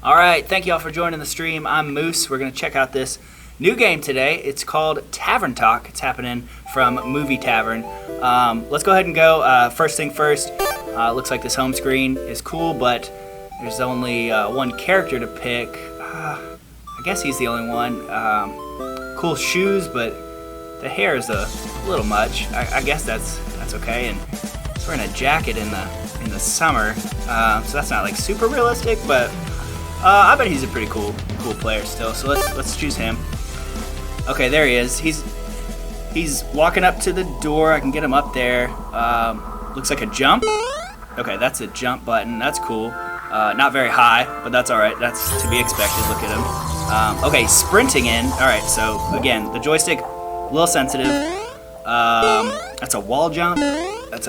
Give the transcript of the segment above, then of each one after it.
All right, thank you all for joining the stream. I'm Moose. We're going to check out this new game today. It's called Tavern Talk. It's happening from Movie Tavern. Let's go ahead and go. First thing first, looks like this home screen is cool, but there's only one character to pick. I guess he's the only one. Cool shoes, but the hair is a little much. I guess that's okay. And he's wearing a jacket in the summer, so that's not like super realistic, but I bet he's a pretty cool player still. So let's choose him. Okay, there he is. He's walking up to the door. I can get him up there. Looks like a jump. Okay, that's a jump button. That's cool. Not very high, but that's all right. That's to be expected. Look at him. Okay, sprinting in. All right, so again, the joystick, a little sensitive. That's a wall jump. That's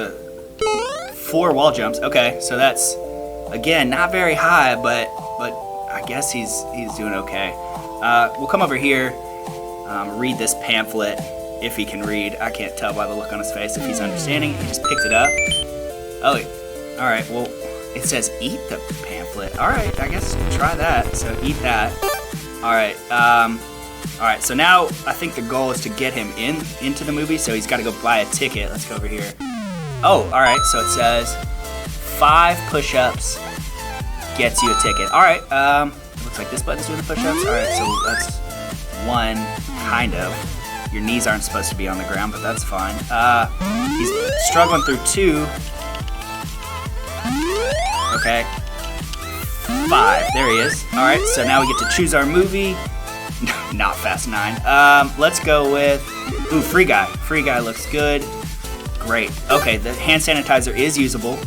4 wall jumps. Okay, so that's, again, not very high, but I guess he's doing okay. We'll come over here, read this pamphlet if he can read. I can't tell by the look on his face if he's understanding. He just picked it up. Oh, all right. Well, it says eat the pamphlet. All right, I guess try that. So eat that. All right. All right. So now I think the goal is to get him into the movie. So he's got to go buy a ticket. Let's go over here. Oh, all right. So it says 5 push-ups gets you a ticket. All right. Looks like this button's doing the push-ups. All right. So that's 1, kind of. Your knees aren't supposed to be on the ground, but that's fine. He's struggling through 2. Okay. 5. There he is. All right. So now we get to choose our movie. Not Fast 9. Let's go with Free Guy. Free Guy looks good. Great. Okay. The hand sanitizer is usable.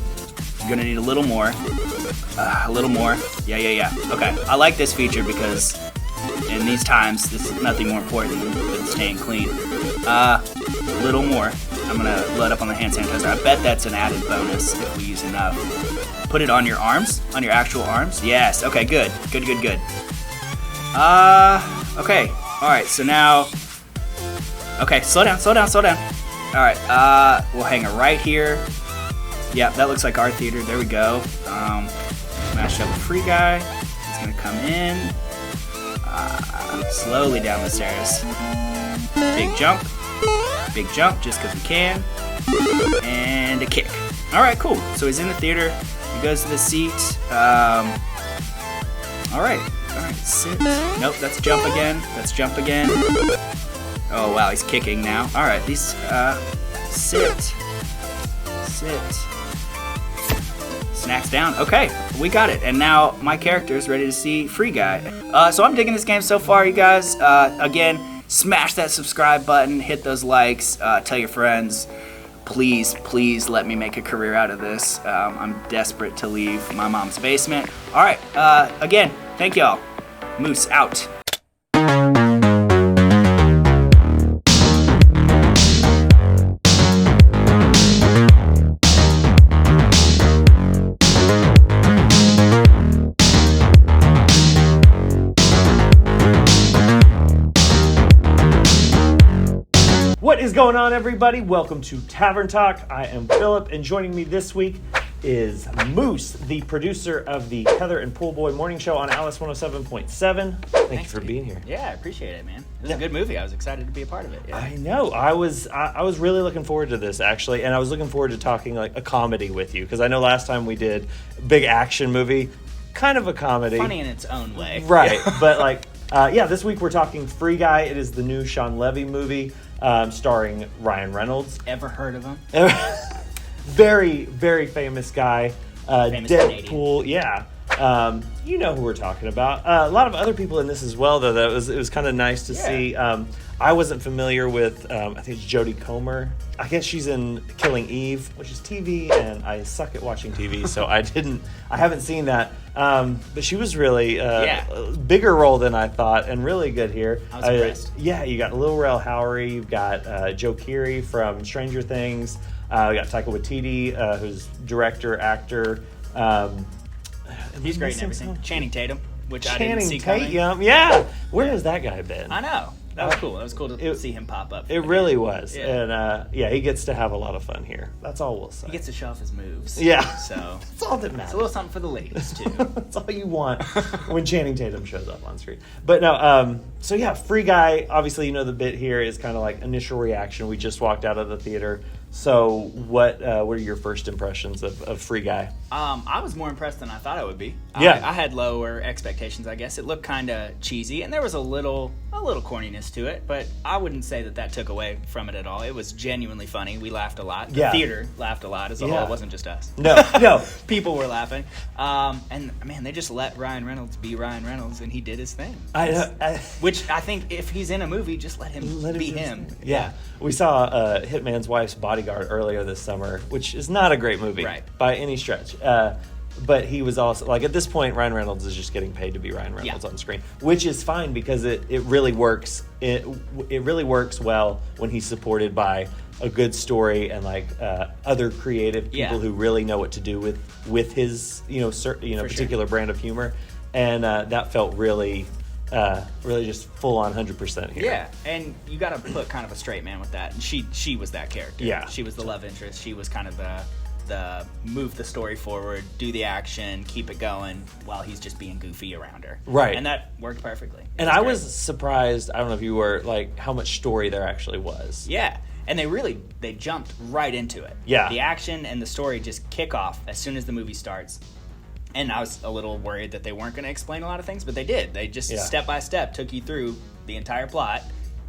You're gonna need a little more. A little more. Yeah. Okay. I like this feature because in these times, this is nothing more important than staying clean. A little more. I'm gonna load up on the hand sanitizer. I bet that's an added bonus if we use enough. Put it on your arms, on your actual arms. Yes. Okay. Good. Okay. All right. So now. Okay. Slow down. All right. We'll hang it right here. Yeah, that looks like our theater. There we go. Smash up a Free Guy. He's gonna come in. Slowly down the stairs. Big jump, just because we can. And a kick. All right, cool. So he's in the theater. He goes to the seat. All right, sit. Nope, that's jump again. Oh, wow, he's kicking now. All right, these, sit. Snacks down. Okay, we got it. And now my character is ready to see Free Guy. So I'm digging this game so far, you guys. Again, smash that subscribe button, hit those likes, tell your friends. Please let me make a career out of this. I'm desperate to leave my mom's basement. All right, again, thank y'all. Moose out. What is going on, everybody? Welcome to Tavern Talk. I am Philip, and joining me this week is Moose, the producer of the Heather and Pool Boy Morning Show on Alice 107.7. Thank you for being here. Yeah, I appreciate it, man. It was a good movie. I was excited to be a part of it. Yeah. I know. I was really looking forward to this, actually, and I was looking forward to talking like a comedy with you, because I know last time we did a big action movie, kind of a comedy. Funny in its own way. Right, but like, this week we're talking Free Guy. It is the new Sean Levy movie. Starring Ryan Reynolds. Ever heard of him? Very, very famous guy. Famous Deadpool, Canadian. Yeah. You know who we're talking about. A lot of other people in this as well, though. It was kind of nice to see. I wasn't familiar with, I think it's Jodie Comer. I guess she's in Killing Eve, which is TV, and I suck at watching TV, so I haven't seen that. But she was really a bigger role than I thought, and really good here. I was impressed. Yeah, you got Lil Rel Howery, you've got Joe Keery from Stranger Things, we got Taika Waititi, who's director, actor. He's great in everything. Channing Tatum, which I didn't see Channing coming. Tatum, yeah. Where has that guy been? I know. That was cool. That was cool to see him pop up. It really was. Yeah. And he gets to have a lot of fun here. That's all we'll say. He gets to show off his moves. Yeah. So that's all that matters. It's a little something for the ladies, too. That's all you want when Channing Tatum shows up on screen. But no, so yeah, Free Guy, obviously, you know, the bit here is kind of like initial reaction. We just walked out of the theater. So what are your first impressions of Free Guy? I was more impressed than I thought I would be. Yeah. I had lower expectations, I guess. It looked kind of cheesy, and there was a little corniness to it, but I wouldn't say that took away from it at all. It was genuinely funny. We laughed a lot. The theater laughed a lot as a whole. It wasn't just us. No. People were laughing. And, man, they just let Ryan Reynolds be Ryan Reynolds, and he did his thing. Which I think if he's in a movie, just let him be him. Yeah. We saw Hitman's Wife's Bodyguard earlier this summer, which is not a great movie by any stretch. But he was also, like, at this point, Ryan Reynolds is just getting paid to be Ryan Reynolds on screen, which is fine because it really works. It really works well when he's supported by a good story and like other creative people who really know what to do with his particular brand of humor, and that felt really just full on 100% here. Yeah, and you got to put kind of a straight man with that, and she was that character. Yeah, she was the love interest. She was kind of the move the story forward, do the action, keep it going while he's just being goofy around her. Right, and that worked perfectly. I was surprised. I don't know if you were, like, how much story there actually was. Yeah. And they jumped right into it. Yeah. The action and the story just kick off as soon as the movie starts. And I was a little worried that they weren't going to explain a lot of things, but they did. They just step by step took you through the entire plot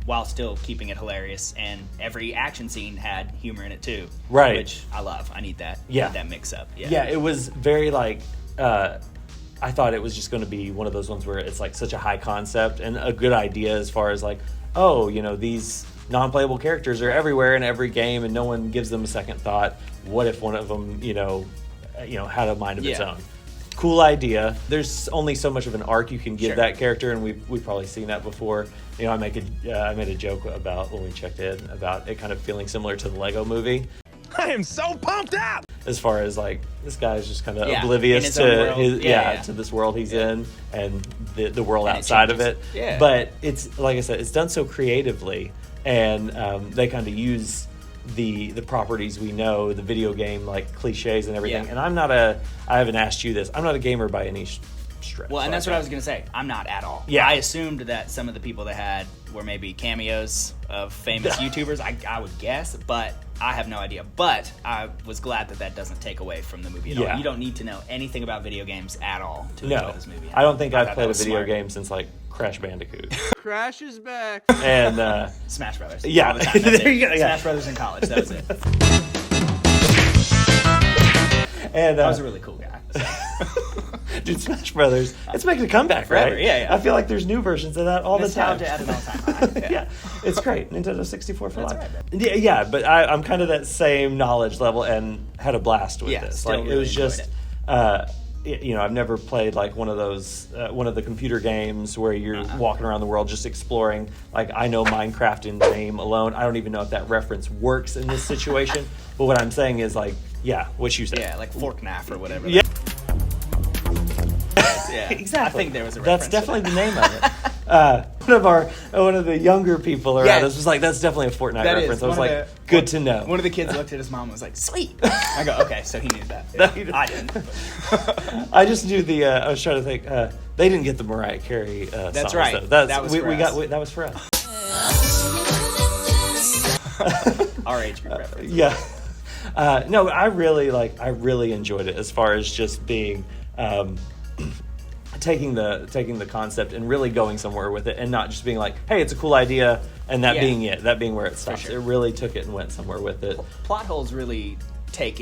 while still keeping it hilarious. And every action scene had humor in it too. Right. Which I love. I need that. Yeah. I need that mix up. Yeah, it was very like... I thought it was just going to be one of those ones where it's like such a high concept and a good idea as far as like, oh, you know, these non-playable characters are everywhere in every game and no one gives them a second thought. What if one of them, had a mind of its own? Cool idea. There's only so much of an arc you can give that character, and we've probably seen that before. You know, I made a joke about when we checked in about it kind of feeling similar to the Lego Movie. I am so pumped up! As far as like, this guy is just kind of oblivious to to this world he's in and the world and outside of it. Yeah. But it's, like I said, it's done so creatively, and they kind of use the properties we know, the video game like cliches and everything. And I haven't asked you this, I'm not a gamer by any stretch. Well, and that's what I was going to say. I'm not at all. Yeah. I assumed that some of the people they had were maybe cameos of famous YouTubers, I would guess, but I have no idea. But I was glad that doesn't take away from the movie at all. You don't need to know anything about video games at all to enjoy this movie. I don't think I've played a video game since like Crash Bandicoot. Crash is back. And Smash Brothers. Yeah. There you go. Smash Brothers in college. That was it. And I was a really cool guy. Dude, Smash Brothers, it's making a comeback, forever, right? Yeah. I feel like there's new versions of that all the time. Nostalgia at an all-time high. Yeah, it's great. Nintendo 64 for That's life. right, Yeah, but I'm kind of that same knowledge level and had a blast with this. Still Like, really it was just, it. I've never played like one of those, one of the computer games where you're walking around the world just exploring. Like, I know Minecraft in name alone. I don't even know if that reference works in this situation. But what I'm saying is, like, what you said. Yeah, like Forknaff or whatever. Yeah. Yeah, exactly. I think there was a reference. That's definitely the name of it. One of the younger people around us was like, "That's definitely a Fortnite reference." I was like, "Good to know." One of the kids looked at his mom and was like, "Sweet." I go, "Okay, so he knew that." I didn't. I just knew the. I was trying to think. They didn't get the Mariah Carey. That's songs, right. Though. That was for us. That was for us. Our age group reference. Yeah. No, I really enjoyed it as far as just being. Taking the concept and really going somewhere with it, and not just being like, hey, it's a cool idea, and that being where it stops. Sure. It really took it and went somewhere with it. Plot holes really take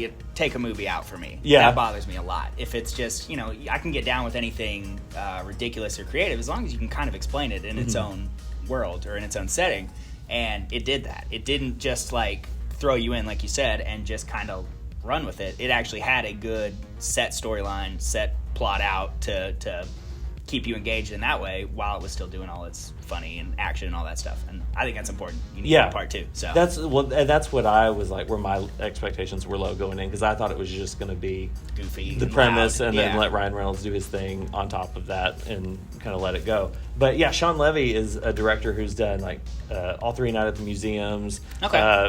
a movie out for me. Yeah. That bothers me a lot. If it's just, I can get down with anything ridiculous or creative as long as you can kind of explain it in its own world or in its own setting. And it did that. It didn't just like throw you in, like you said, and just kind of run with it. It actually had a good set storyline, set plot out to keep you engaged in that way while it was still doing all its funny and action and all that stuff. And I think that's important. You need that part too. So that's what I was like, where my expectations were low going in, because I thought it was just going to be goofy, the and premise, loud. and then let Ryan Reynolds do his thing on top of that and kind of let it go. But yeah, Sean Levy is a director who's done like All Three Night at the Museums,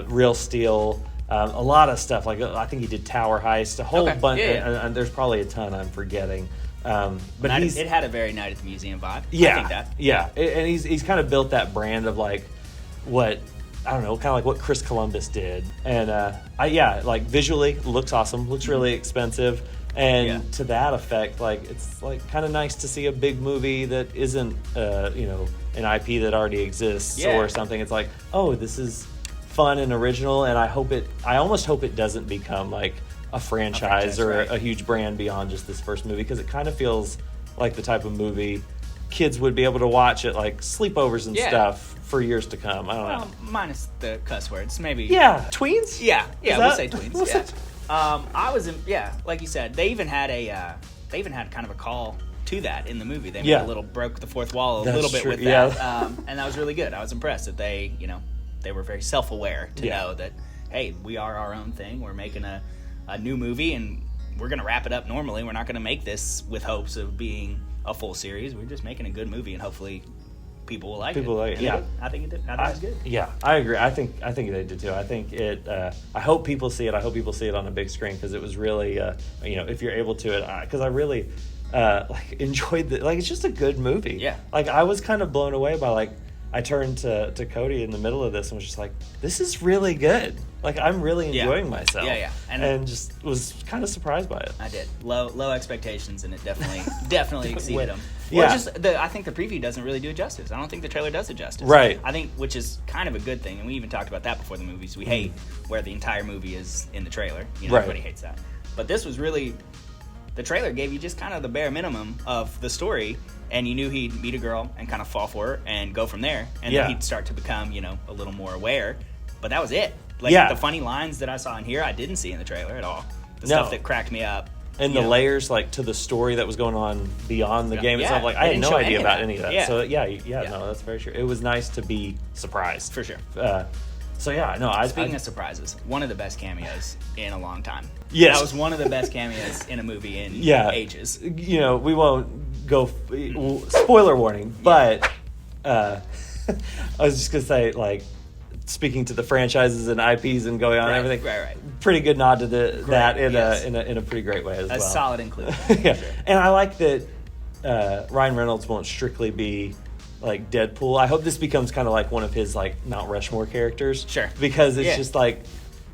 Real Steel. A lot of stuff, like I think he did Tower Heist, a whole bunch, and there's probably a ton I'm forgetting. But it had a very Night at the Museum vibe. Yeah, I think that. Yeah, and he's kind of built that brand of like what, I don't know, kind of like what Chris Columbus did, and like visually looks awesome, looks really expensive, and to that effect, like it's like kind of nice to see a big movie that isn't an IP that already exists or something. It's like, oh, this is fun and original, and I almost hope it doesn't become like a franchise or a huge brand beyond just this first movie, because it kind of feels like the type of movie kids would be able to watch at like sleepovers and stuff for years to come. I don't know. Minus the cuss words, maybe. Yeah, tweens. Yeah, we'll say tweens. I was in. Yeah, like you said, they even had kind of a call to that in the movie. They made a little, broke the fourth wall a little bit with that, and that was really good. I was impressed that they were very self-aware to know that, hey, we are our own thing. We're making a new movie, and we're going to wrap it up normally. We're not going to make this with hopes of being a full series. We're just making a good movie, and hopefully people will like it. I think it did. I think it was good. Yeah, I agree. I think they did too. I think it. I hope people see it. I hope people see it on a big screen, because it was really, if you're able to, because I really enjoyed the, it's just a good movie. Yeah. I was kind of blown away by I turned to Cody in the middle of this and was just like, this is really good. I'm really enjoying myself. Yeah. And just was kind of surprised by it. I did. Low expectations, and it definitely exceeded them. Yeah. I think the preview doesn't really do it justice. I don't think the trailer does it justice. Right. I think, which is kind of a good thing, and we even talked about that before the movies. We hate where the entire movie is in the trailer. Everybody hates that. But this was really, the trailer gave you just kind of the bare minimum of the story, and you knew he'd meet a girl and kind of fall for her and go from there, and then he'd start to become, a little more aware. But that was it. The funny lines that I saw in here, I didn't see in the trailer at all. The stuff that cracked me up. And the layers, to the story that was going on beyond the game itself. I had no idea about any of that. So, no, that's very true. It was nice to be surprised. For sure. Speaking of surprises, one of the best cameos in a long time. Yes. That was one of the best cameos in a movie in ages. We won't go, spoiler warning, but I was just going to say, speaking to the franchises and IPs and going on and everything, right. Pretty good nod to that in a pretty great way as well. A solid inclusion. Yeah. Sure. And I like that Ryan Reynolds won't strictly be Deadpool. I hope this becomes kind of like one of his Mount Rushmore characters. Sure. Because it's just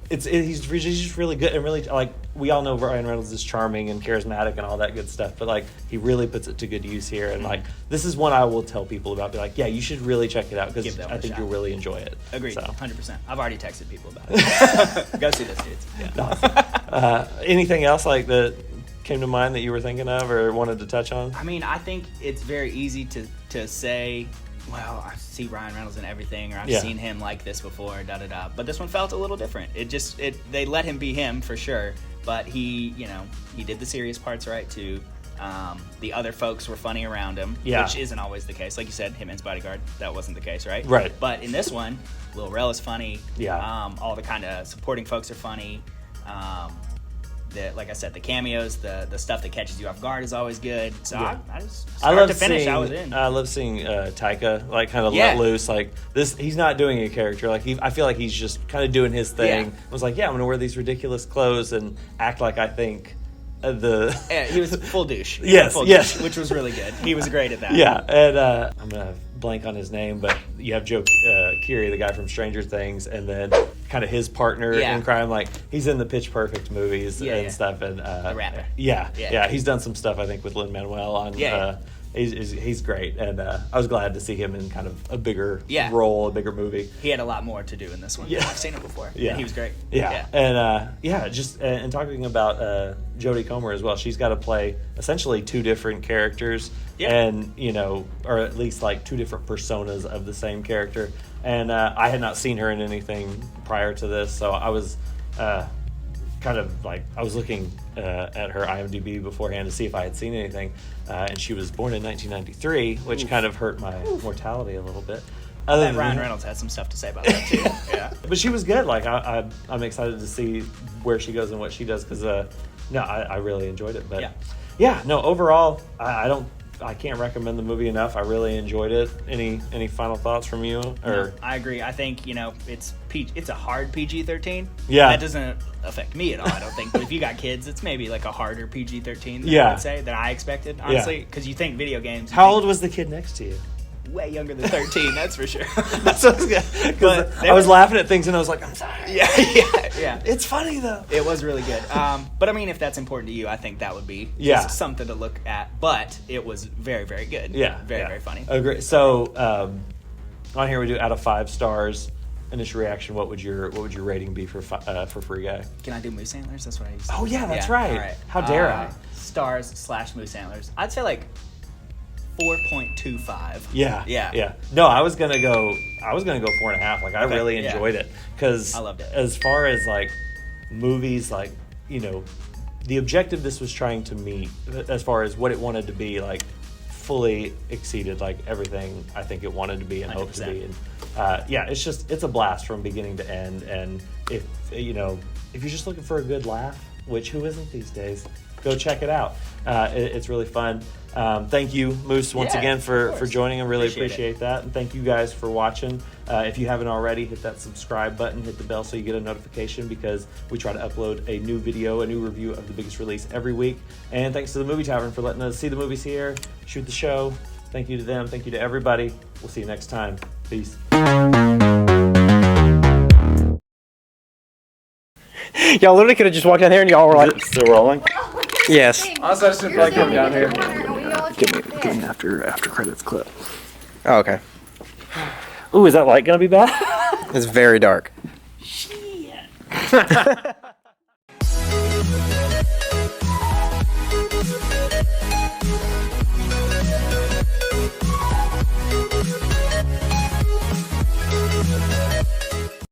he's just really good, and really we all know Ryan Reynolds is charming and charismatic and all that good stuff, but he really puts it to good use here, and this is one I will tell people about. Be you should really check it out, because I think you'll really enjoy it. Agreed, 100%. I've already texted people about it. Go see this, dudes. Yeah. Anything else that came to mind that you were thinking of or wanted to touch on? I mean, I think it's very easy to say, well, I see Ryan Reynolds in everything, or I've seen him like this before, da-da-da. But this one felt a little different. They let him be him, for sure, but he did the serious parts right, too. The other folks were funny around him, which isn't always the case. Like you said, him and his bodyguard, that wasn't the case, right? Right. But in this one, Lil Rel is funny. Yeah. All the kind of supporting folks are funny. Like I said, the cameos, the stuff that catches you off guard is always good. So I just start to finish, I was in. I love seeing Taika kind of let loose. This, he's not doing a character. I feel like he's just kind of doing his thing. I was I'm gonna wear these ridiculous clothes and act like I think he was full douche. Yes, which was really good. He was great at that. Yeah, and I'm gonna blank on his name, but you have Joe Keery, the guy from Stranger Things, and then kind of his partner in crime. He's in the Pitch Perfect movies and stuff, and the rapper. Yeah, he's done some stuff I think with Lin-Manuel on. He's great, and I was glad to see him in kind of a bigger role, a bigger movie. He had a lot more to do in this one. Yeah. I've seen it before. Yeah, and he was great. Yeah. And and talking about Jodie Comer as well, she's got to play essentially two different characters, and or at least two different personas of the same character. And I had not seen her in anything prior to this, so I was kind of I was looking at her IMDb beforehand to see if I had seen anything, and she was born in 1993, which kind of hurt my mortality a little bit. Other than Ryan that- Reynolds had some stuff to say about that too. Yeah. But she was good. Like I'm excited to see where she goes and what she does because I really enjoyed it. But no, overall I can't recommend the movie enough. I really enjoyed it. Any final thoughts from you? No, I agree. I think it's a hard PG-13. Yeah. That doesn't affect me at all. I don't think. But if you got kids, it's maybe like a harder PG-13. Yeah. I would say than I expected. Honestly, because you think video games. How old was the kid next to you? Way younger than 13. That's for sure. That's what I was gonna, I was laughing at things and I was like, I'm sorry. Yeah. It's funny though. It was really good. But I mean, if that's important to you, I think that would be just something to look at. But it was very, very good. Yeah. Very funny. Agree. So on here we do out of 5 stars. Initial reaction. What would your rating be for Free Guy? Can I do moose antlers? That's what I used to. Oh yeah, that's right. All right. How dare I? Stars / moose antlers. I'd say like 4.25. Yeah. No, I was gonna go 4.5. Like I really enjoyed it because I loved it. As far as like movies, like the objective this was trying to meet, as far as what it wanted to be, like fully exceeded like everything I think it wanted to be and hoped to be. And it's a blast from beginning to end. And if you're just looking for a good laugh, which who isn't these days, go check it out. It's really fun. Thank you, Moose, once again for joining. I really appreciate that. And thank you guys for watching. If you haven't already, hit that subscribe button, hit the bell so you get a notification because we try to upload a new video, a new review of the biggest release every week. And thanks to the Movie Tavern for letting us see the movies here, shoot the show. Thank you to them. Thank you to everybody. We'll see you next time. Peace. Y'all literally could have just walked down here and y'all were like, Still rolling? yes. Honestly, I just didn't feel like coming down here. Give me after credits clip. Oh, okay. Ooh, is that light gonna be bad? It's very dark. Shit.